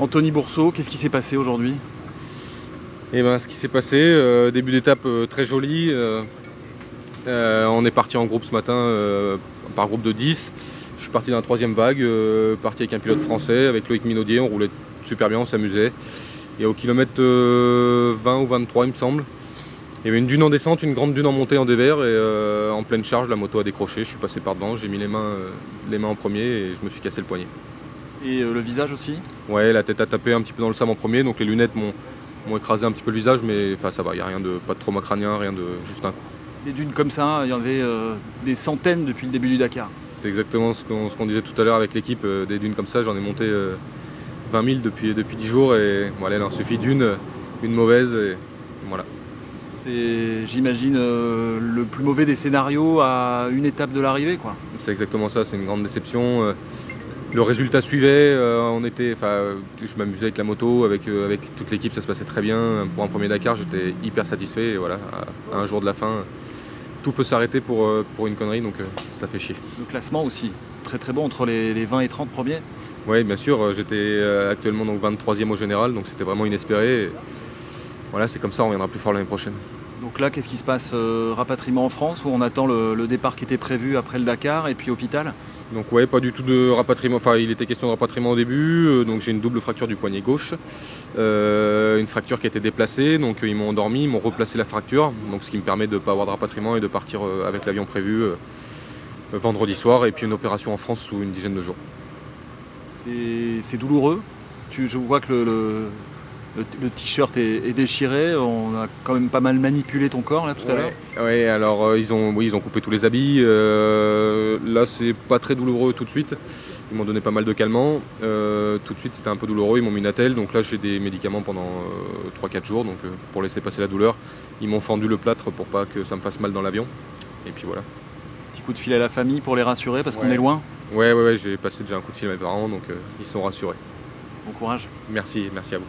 Anthony Bourseau, qu'est-ce qui s'est passé aujourd'hui? Et ben, ce qui s'est passé, début d'étape très joli. On est parti en groupe ce matin, par groupe de 10. Je suis parti dans la troisième vague, parti avec un pilote français, avec Loïc Minaudier. On roulait super bien, on s'amusait. Et au kilomètre 20 ou 23, il me semble, il y avait une dune en descente, une grande dune en montée en dévers. Et en pleine charge, la moto a décroché. Je suis passé par devant, j'ai mis les mains en premier et je me suis cassé le poignet. Et le visage aussi? Ouais, la tête a tapé un petit peu dans le sable en premier, donc les lunettes m'ont écrasé un petit peu le visage, mais enfin, ça va, il n'y a rien pas de trauma crânien, rien de juste un coup. Des dunes comme ça, il y en avait des centaines depuis le début du Dakar. C'est exactement ce qu'on disait tout à l'heure avec l'équipe, des dunes comme ça, j'en ai monté 20 000 depuis 10 jours, et voilà, il en suffit d'une mauvaise, et voilà. C'est, j'imagine, le plus mauvais des scénarios à une étape de l'arrivée, quoi. C'est exactement ça, c'est une grande déception. Le résultat suivait, je m'amusais avec la moto, avec toute l'équipe, ça se passait très bien. Pour un premier Dakar, j'étais hyper satisfait, et voilà, à un jour de la fin, tout peut s'arrêter pour une connerie, donc ça fait chier. Le classement aussi, très très bon entre les 20 et 30 premiers. Oui, bien sûr, j'étais actuellement donc 23e au général, donc c'était vraiment inespéré. Et voilà, c'est comme ça, on reviendra plus fort l'année prochaine. Donc là, qu'est-ce qui se passe? Rapatriement en France, où on attend le départ qui était prévu après le Dakar, et puis hôpital? Donc ouais, pas du tout de rapatriement, enfin il était question de rapatriement au début, donc j'ai une double fracture du poignet gauche, une fracture qui a été déplacée, donc ils m'ont endormi, ils m'ont replacé la fracture, donc ce qui me permet de ne pas avoir de rapatriement et de partir avec l'avion prévu vendredi soir, et puis une opération en France sous une dizaine de jours. C'est douloureux. Je vois que le t-shirt est déchiré. On a quand même pas mal manipulé ton corps là tout à l'heure. Ouais, alors ils ont coupé tous les habits. Là, c'est pas très douloureux tout de suite. Ils m'ont donné pas mal de calmants. Tout de suite, c'était un peu douloureux. Ils m'ont mis une attelle. Donc là, j'ai des médicaments pendant 3-4 jours, donc pour laisser passer la douleur. Ils m'ont fendu le plâtre pour pas que ça me fasse mal dans l'avion. Et puis voilà. Petit coup de fil à la famille pour les rassurer parce qu'on est loin. Ouais, j'ai passé déjà un coup de fil à mes parents, donc ils sont rassurés. Bon courage. Merci à vous.